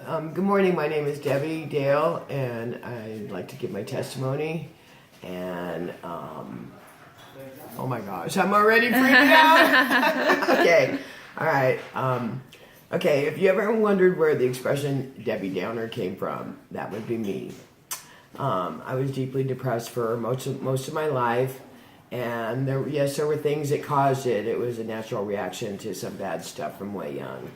Good morning. My name is Debbie Dale, and I'd like to give my testimony. And oh my gosh, I'm already freaking out. Okay, all right. Okay, if you ever wondered where the expression Debbie Downer came from, that would be me. I was deeply depressed for most of my life, and there were things that caused it. It was a natural reaction to some bad stuff from way young.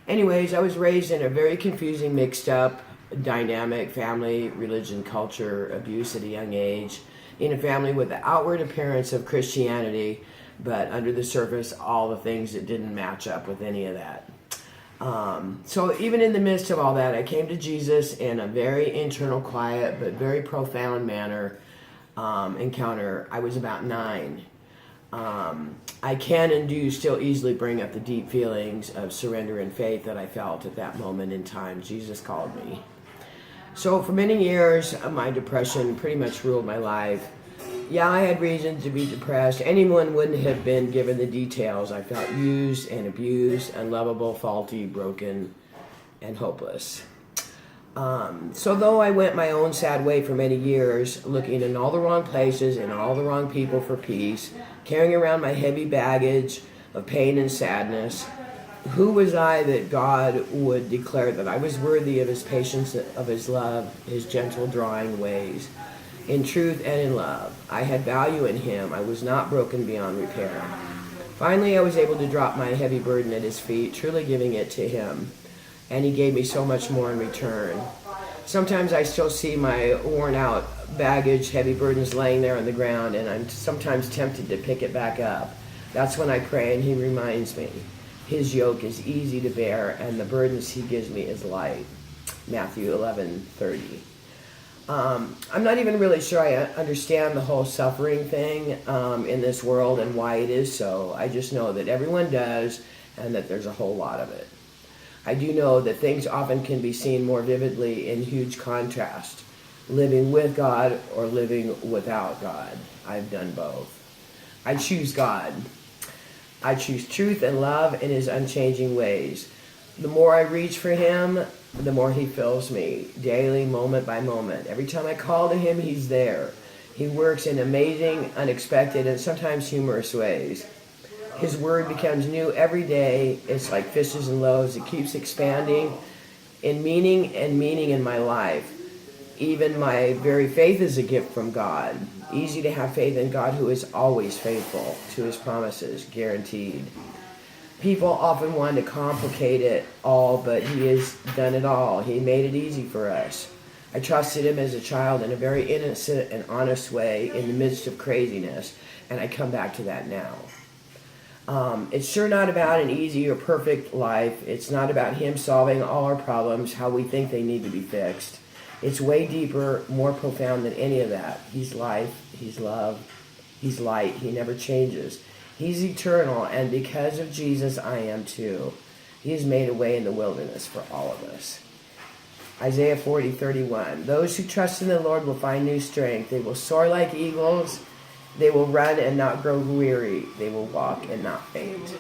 Anyways, I was raised in a very confusing, mixed up, dynamic family, religion, culture, abuse at a young age, in a family with the outward appearance of Christianity, but under the surface, all the things that didn't match up with any of that. So even in the midst of all that, I came to Jesus in a very internal, quiet, but very profound manner encounter. I was about 9. I can and do still easily bring up the deep feelings of surrender and faith that I felt at that moment in time. Jesus called me. So for many years, my depression pretty much ruled my life. Yeah, I had reason to be depressed. Anyone wouldn't have been given the details. I felt used and abused, unlovable, faulty, broken, and hopeless. So though I went my own sad way for many years, looking in all the wrong places and all the wrong people for peace, carrying around my heavy baggage of pain and sadness, who was I that God would declare that I was worthy of his patience, of his love, his gentle drawing ways, in truth and in love? I had value in him. I was not broken beyond repair. Finally, I was able to drop my heavy burden at his feet, truly giving it to him. And he gave me so much more in return. Sometimes I still see my worn out baggage, heavy burdens laying there on the ground, and I'm sometimes tempted to pick it back up. That's when I pray and he reminds me. His yoke is easy to bear, and the burdens he gives me is light. Matthew 11:30. I'm not even really sure I understand the whole suffering thing in this world and why it is so. I just know that everyone does, and that there's a whole lot of it. I do know that things often can be seen more vividly in huge contrast. Living with God or living without God. I've done both. I choose God. I choose truth and love in his unchanging ways. The more I reach for him, the more he fills me, daily, moment by moment. Every time I call to him, he's there. He works in amazing, unexpected, and sometimes humorous ways. His word becomes new every day. It's like fishes and loaves. It keeps expanding in meaning in my life. Even my very faith is a gift from God. Easy to have faith in God, who is always faithful to his promises, guaranteed. People often want to complicate it all, but he has done it all. He made it easy for us. I trusted him as a child in a very innocent and honest way in the midst of craziness, and I come back to that now. It's sure not about an easy or perfect life. It's not about him solving all our problems how we think they need to be fixed. It's way deeper, more profound than any of that. He's life, he's love, he's light, he never changes. He's eternal, and because of Jesus, I am too. He has made a way in the wilderness for all of us. Isaiah 40:31. Those who trust in the Lord will find new strength. They will soar like eagles. They will run and not grow weary. They will walk and not faint.